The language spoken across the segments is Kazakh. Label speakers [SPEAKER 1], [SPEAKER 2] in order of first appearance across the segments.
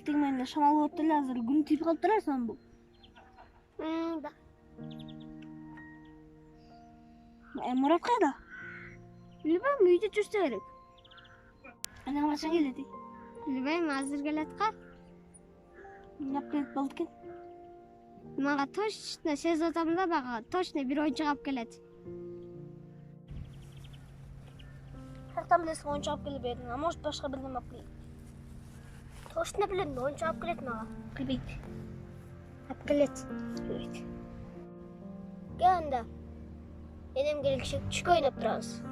[SPEAKER 1] тегмейинде шамал болуп эле азыр күн тийип калыптыр асан бул.
[SPEAKER 2] Да.
[SPEAKER 1] Мурат кайда?
[SPEAKER 2] Билбейм, үйдө жүрсө керек.
[SPEAKER 1] Анан качан келет?
[SPEAKER 2] Билбейм, азыр келет го.
[SPEAKER 1] Эмне келет болду экен?
[SPEAKER 2] Мага точно сезип атам да, бага точно бир оюнчук алып келет.
[SPEAKER 1] Каяктан билесиң оюнчук алып келе бердин? А может башка бирдеме алып келет?
[SPEAKER 2] Точно билем, оюнчук алып келет мага.
[SPEAKER 1] Келбейт.
[SPEAKER 2] Алып келет.
[SPEAKER 1] Келбейт.
[SPEAKER 2] Кел анда. Энем келгиче түшкө ойноп турабыз.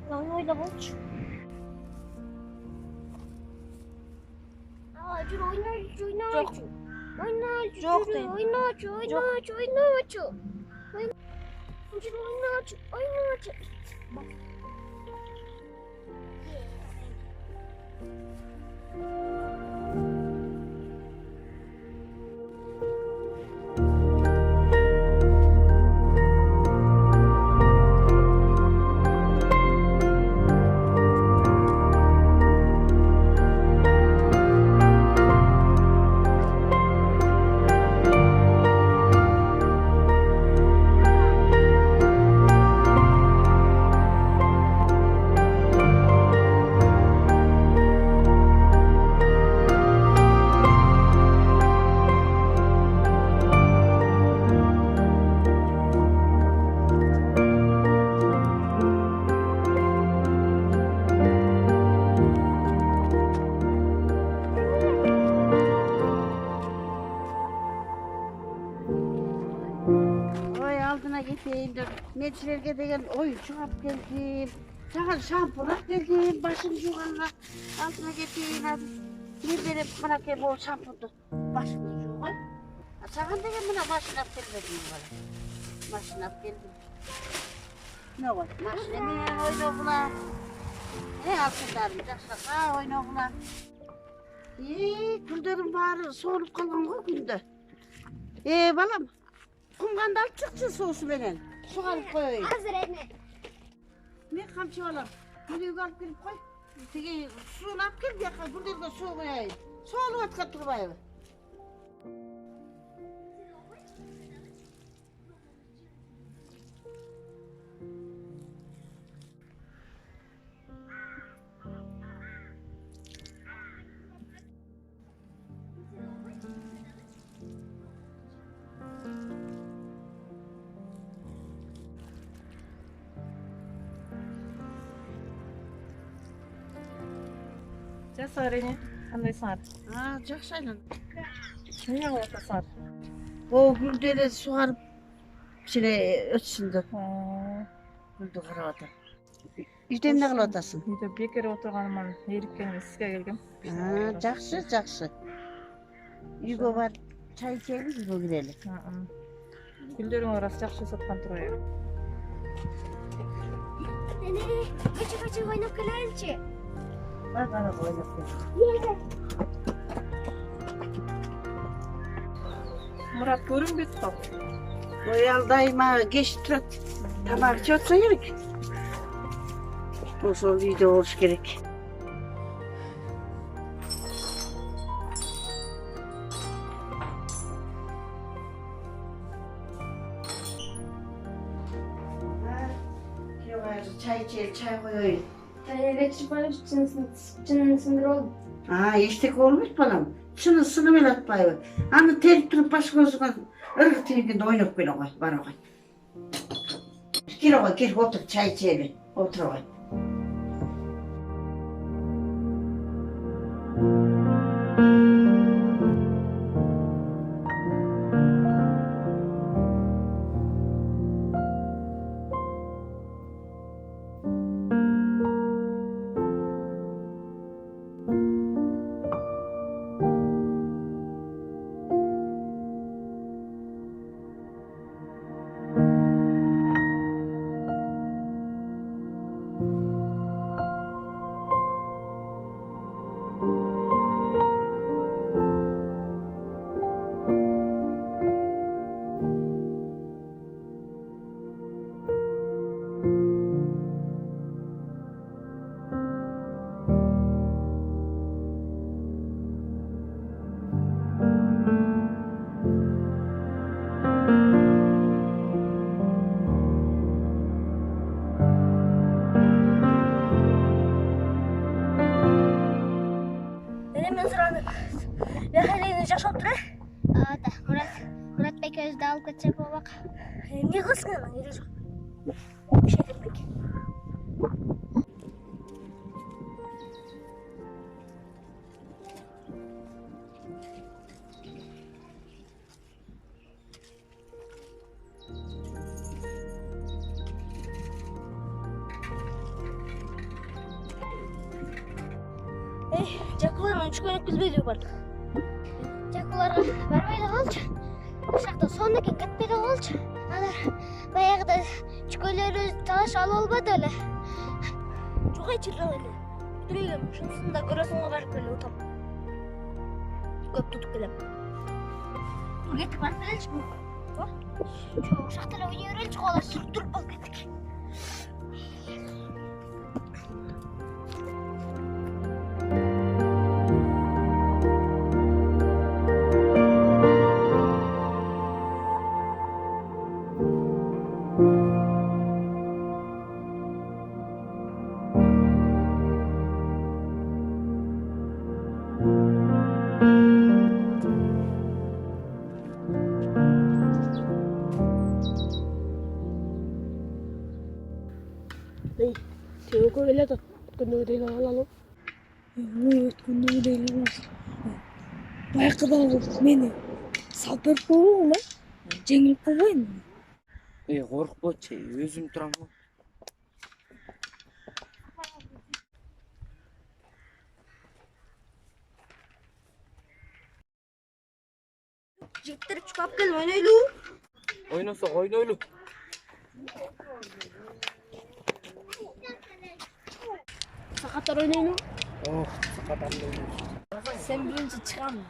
[SPEAKER 1] Ойда болчу.
[SPEAKER 2] Жүр ойночу.
[SPEAKER 1] Жок дейм.
[SPEAKER 2] Ойночу. Жүр ойночу.
[SPEAKER 3] Ой, алдına geteyim de Meçlerge degen oyuncak alıp geldim. Sana şampun alıp geldim, başını yuğanla altına geteyim hadi. Ne verip bana ki bol şampundu, başını yuğan. Sana degen bana başını alıp gelmedim bana. Başını alıp geldim. Ne var? Başını ne oynuğuna? Ne altınlarım, jakşaka oynuğuna. Güllerim bari soğulup kalgan o günde. Balam. Kumganda alıp çıkçı soğusu benen. Su alıp koyayım.
[SPEAKER 2] Hazır ene.
[SPEAKER 3] Ne kamçı olam? Yürüyüp alıp gelip koy. Tege suyunu alıp gel yakın. Buradan su koyayım. Su alıp atıp durmayayım.
[SPEAKER 4] Жасар эне, кандай саар?
[SPEAKER 3] Жақсы айлан.
[SPEAKER 4] Эмне кылып атасыңар?
[SPEAKER 3] O gülleri suarıp şöyle ötsündü. Gülді қарап ата. Үйде эмне кылып атасың?
[SPEAKER 4] Үйдө бекер отурганыман ээриккениме сизге келгем.
[SPEAKER 3] Жақсы, жақсы. Үйгө бар чай içelim, үйгө кирели.
[SPEAKER 4] Гүлдөрүң арасы жакшы саткан турабы?
[SPEAKER 2] Эне, качы ойноп келеличи.
[SPEAKER 3] Бар бара ойнап кел.
[SPEAKER 4] Мурат көрүнбөйт кал.
[SPEAKER 3] Ой алдайма кеч турат. Тамак ичип атса керек. Ошол үйдө болуш керек. Çay içelim, çay koyayım.
[SPEAKER 2] Elektrik var, çınını sındır oldu.
[SPEAKER 3] Eştek olmuş balam. Şunu sınıp el atmayı. Anı terip durup baş gözüne ırgı tirginde oynayıp gel oğay, var oğay. Gir oğay, gir otur, çay içelim. Otur oğay.
[SPEAKER 1] Мен сұраны. Бәхелейді жашап тұр,
[SPEAKER 2] Ада, Мұрат бек өзді алып кетсе болмақ.
[SPEAKER 1] Не қылсың ана, ере жоқ. Шетіпбек. Жакулармен үшкөн өткізбейді барды.
[SPEAKER 2] Жакуларға барбайды қалшы. Ошақта сондакен кетпейді қалшы. Алар баяғыда чүкөлері талаш алып албады әлі.
[SPEAKER 1] Жоқ айтырған әлі. Түрегем, шынысында көресіңға барып келе отам. Көп тұтып келем.
[SPEAKER 2] Кетіп барып келелші бұл. Жоқ, ошақтан ойнай өрелші қолар тұрып болып кеттік.
[SPEAKER 1] Тегі келеді, өткендегідей алалым. Өткендегідей алалым. Байқыдан мені салып беріп қойған ба? Жеңіліп қойғайын.
[SPEAKER 5] Қорықпа, өзім тұрамын.
[SPEAKER 1] Жігіттер чүкап кел, ойнайлы.
[SPEAKER 5] Ойнасақ ойнайлы.
[SPEAKER 1] Сақаттар ойнайлы.
[SPEAKER 5] Сақатамды ойнайсың.
[SPEAKER 1] Sen birinci çıkan.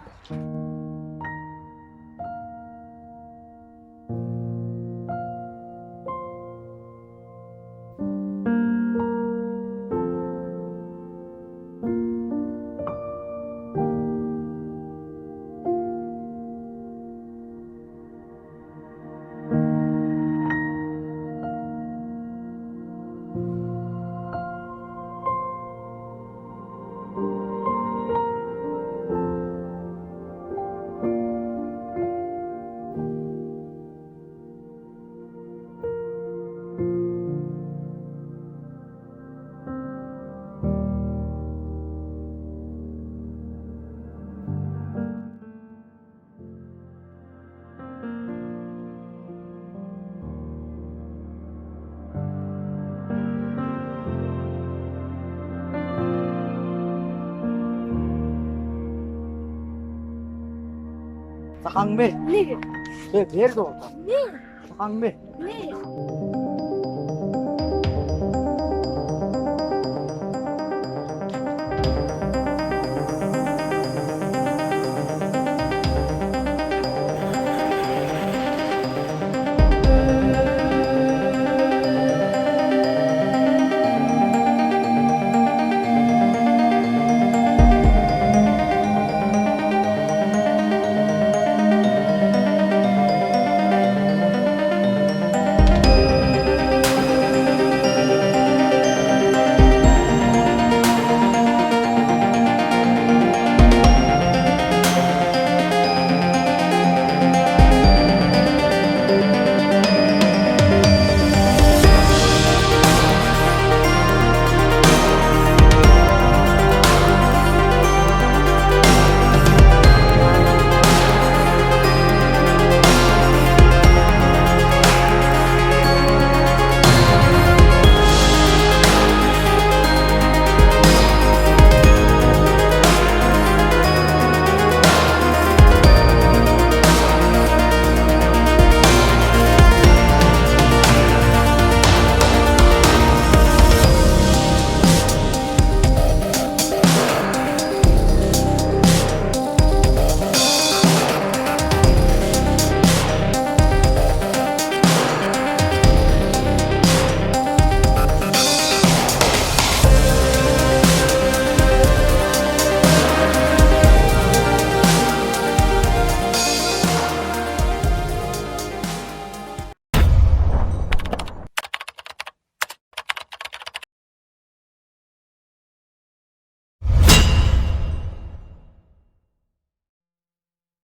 [SPEAKER 5] Сақаң бер.
[SPEAKER 1] Неге?
[SPEAKER 5] Берді ол.
[SPEAKER 1] Ne?
[SPEAKER 5] Сақаң бер.
[SPEAKER 1] Ne?